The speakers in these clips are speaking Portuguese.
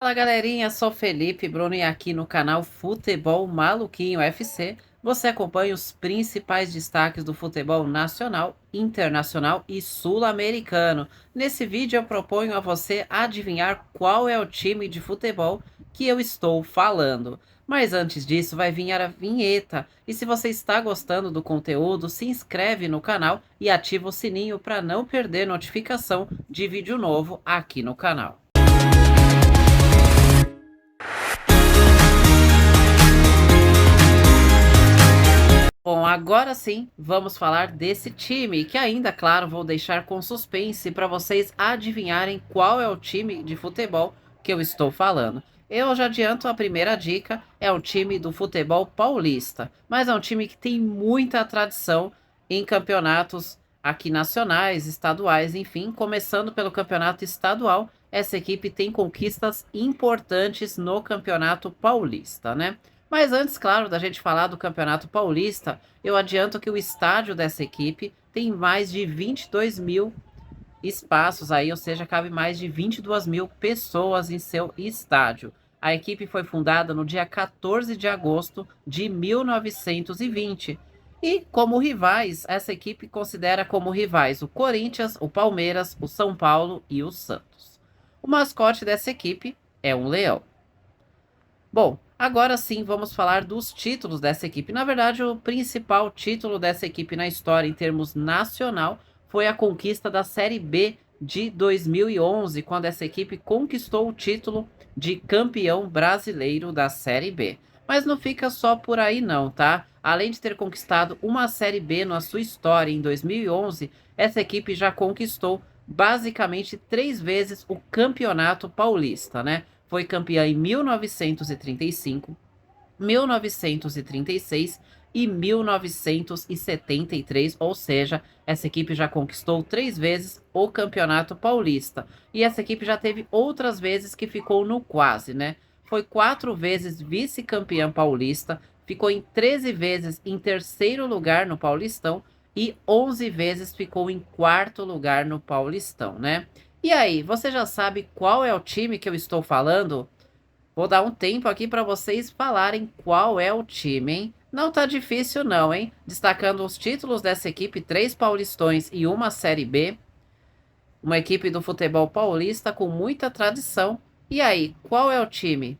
Fala galerinha, sou Felipe Bruno e aqui no canal Futebol Maluquinho FC você acompanha os principais destaques do futebol nacional, internacional e sul-americano. Nesse vídeo eu proponho a você adivinhar qual é o time de futebol que eu estou falando. Mas antes disso vai vir a vinheta. E se você está gostando do conteúdo, se inscreve no canal e ativa o sininho para não perder notificação de vídeo novo aqui no canal. Bom, agora sim, vamos falar desse time, que ainda, claro, vou deixar com suspense para vocês adivinharem qual é o time de futebol que eu estou falando. Eu já adianto a primeira dica, é o time do futebol paulista, mas é um time que tem muita tradição em campeonatos aqui nacionais, estaduais, enfim, começando pelo campeonato estadual, essa equipe tem conquistas importantes no campeonato paulista, né? Mas antes, claro, da gente falar do Campeonato Paulista, eu adianto que o estádio dessa equipe tem mais de 22 mil espaços aí, ou seja, cabe mais de 22 mil pessoas em seu estádio. A equipe foi fundada no dia 14 de agosto de 1920. E como rivais, essa equipe considera como rivais o Corinthians, o Palmeiras, o São Paulo e o Santos. O mascote dessa equipe é um leão. Bom, agora sim vamos falar dos títulos dessa equipe. Na verdade, o principal título dessa equipe na história em termos nacional foi a conquista da Série B de 2011, quando essa equipe conquistou o título de campeão brasileiro da Série B. Mas não fica só por aí não, tá? Além de ter conquistado uma Série B na sua história em 2011, essa equipe já conquistou basicamente 3 vezes o Campeonato Paulista, né? Foi campeã em 1935, 1936 e 1973, ou seja, essa equipe já conquistou 3 vezes o Campeonato Paulista. E essa equipe já teve outras vezes que ficou no quase, né? Foi 4 vezes vice-campeã paulista, ficou em 13 vezes em terceiro lugar no Paulistão e 11 vezes ficou em quarto lugar no Paulistão, né? E aí, você já sabe qual é o time que eu estou falando? Vou dar um tempo aqui para vocês falarem qual é o time, hein? Não tá difícil não, hein? Destacando os títulos dessa equipe, 3 Paulistões e uma Série B. Uma equipe do futebol paulista com muita tradição. E aí, qual é o time?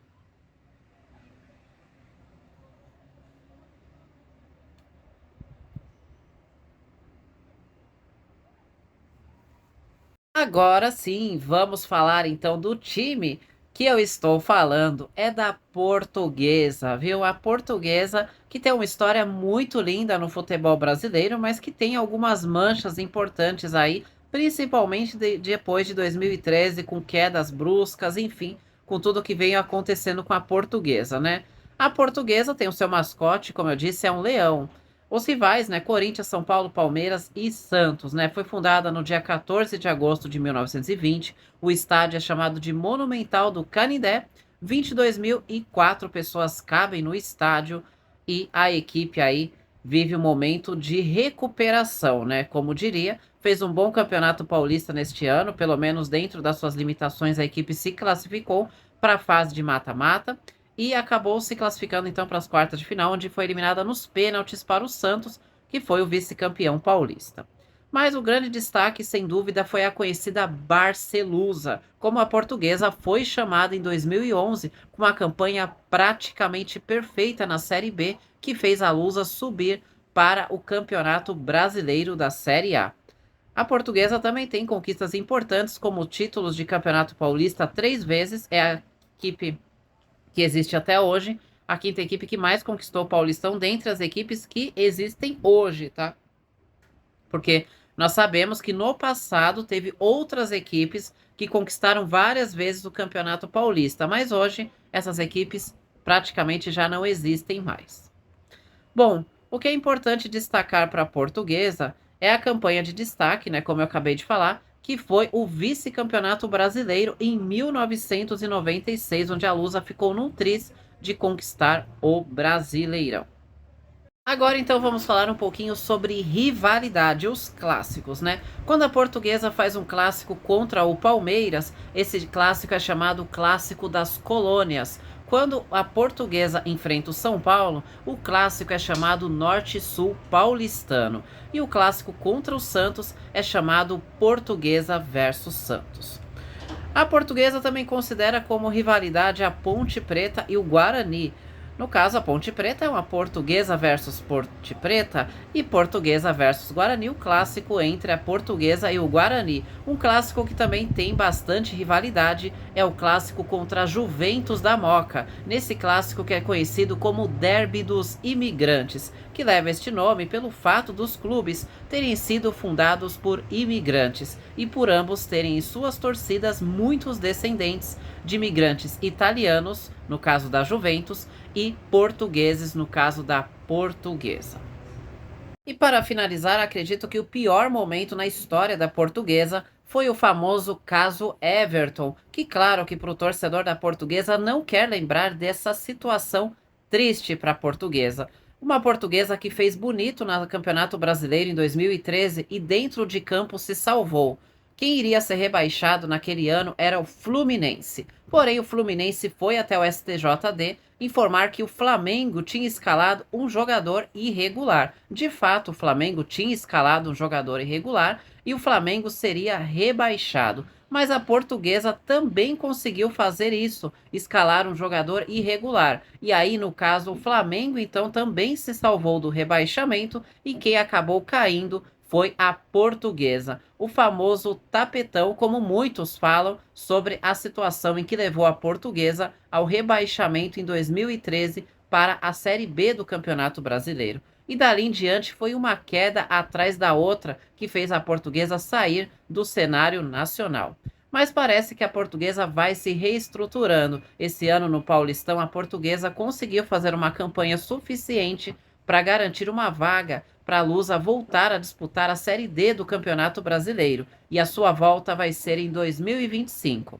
Agora sim, vamos falar então do time que eu estou falando. É da Portuguesa, viu? A Portuguesa que tem uma história muito linda no futebol brasileiro, mas que tem algumas manchas importantes aí, principalmente depois de 2013, com quedas bruscas, enfim, com tudo que veio acontecendo com a Portuguesa, né? A Portuguesa tem o seu mascote, como eu disse, é um leão. Os rivais, né, Corinthians, São Paulo, Palmeiras e Santos, né, foi fundada no dia 14 de agosto de 1920. O estádio é chamado de Monumental do Canindé. 22.004 pessoas cabem no estádio e a equipe aí vive um momento de recuperação, né? Como diria, fez um bom campeonato paulista neste ano, pelo menos dentro das suas limitações, a equipe se classificou para a fase de mata-mata e acabou se classificando então para as quartas de final, onde foi eliminada nos pênaltis para o Santos, que foi o vice-campeão paulista. Mas o grande destaque, sem dúvida, foi a conhecida Barcelusa, como a Portuguesa foi chamada em 2011, com uma campanha praticamente perfeita na Série B, que fez a Lusa subir para o Campeonato Brasileiro da Série A. A Portuguesa também tem conquistas importantes, como títulos de Campeonato Paulista 3 vezes, é a equipe que existe até hoje, a quinta equipe que mais conquistou o Paulistão dentre as equipes que existem hoje, tá? Porque nós sabemos que no passado teve outras equipes que conquistaram várias vezes o Campeonato Paulista, mas hoje essas equipes praticamente já não existem mais. Bom, o que é importante destacar para a Portuguesa é a campanha de destaque, né, como eu acabei de falar, que foi o vice-campeonato brasileiro em 1996, onde a Lusa ficou num tris de conquistar o Brasileirão. Agora então vamos falar um pouquinho sobre rivalidade, os clássicos, né? Quando a Portuguesa faz um clássico contra o Palmeiras, esse clássico é chamado Clássico das Colônias. Quando a Portuguesa enfrenta o São Paulo, o clássico é chamado Norte-Sul Paulistano. E o clássico contra o Santos é chamado Portuguesa versus Santos. A Portuguesa também considera como rivalidade a Ponte Preta e o Guarani. No caso, a Ponte Preta é uma Portuguesa versus Ponte Preta e Portuguesa versus Guarani, o clássico entre a Portuguesa e o Guarani. Um clássico que também tem bastante rivalidade é o clássico contra a Juventus da Moca. Nesse clássico que é conhecido como Derby dos Imigrantes, que leva este nome pelo fato dos clubes terem sido fundados por imigrantes e por ambos terem em suas torcidas muitos descendentes de imigrantes italianos, no caso da Juventus, e portugueses, no caso da Portuguesa. E para finalizar, acredito que o pior momento na história da Portuguesa foi o famoso caso Everton, que claro que para o torcedor da Portuguesa não quer lembrar dessa situação triste para a Portuguesa. Uma Portuguesa que fez bonito no Campeonato Brasileiro em 2013 e dentro de campo se salvou. Quem iria ser rebaixado naquele ano era o Fluminense. Porém, o Fluminense foi até o STJD informar que o Flamengo tinha escalado um jogador irregular. De fato, o Flamengo tinha escalado um jogador irregular e o Flamengo seria rebaixado. Mas a Portuguesa também conseguiu fazer isso, escalar um jogador irregular. E aí, no caso, o Flamengo então também se salvou do rebaixamento e quem acabou caindo foi a Portuguesa, o famoso tapetão, como muitos falam, sobre a situação em que levou a Portuguesa ao rebaixamento em 2013 para a Série B do Campeonato Brasileiro. E dali em diante foi uma queda atrás da outra que fez a Portuguesa sair do cenário nacional. Mas parece que a Portuguesa vai se reestruturando. Esse ano no Paulistão, a Portuguesa conseguiu fazer uma campanha suficiente para garantir uma vaga para a Lusa voltar a disputar a Série D do Campeonato Brasileiro. E a sua volta vai ser em 2025.